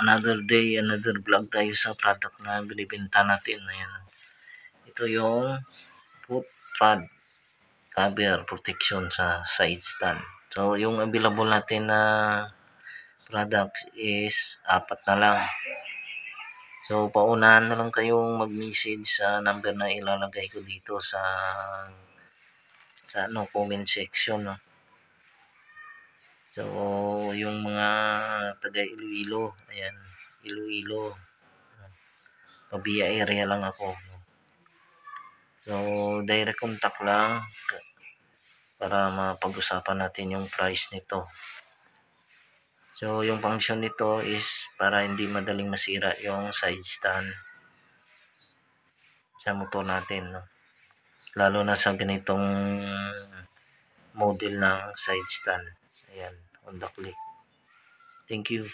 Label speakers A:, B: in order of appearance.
A: another day, another vlog tayo sa product na binibenta natin. Ayan. Ito yung foot pad cover protection sa side stand. So yung available natin na product is 4 na lang. So paunahan na lang kayong mag-message sa number na ilalagay ko dito sa comment section, no? So yung mga taga Iloilo, ayan, Iloilo, Pabia area lang ako. So direct contact lang para mapag-usapan natin yung price nito. So yung function nito is para hindi madaling masira yung side stand sa motor natin, no? Lalo na sa ganitong model ng side stand. Ayan, Honda Click. Thank you.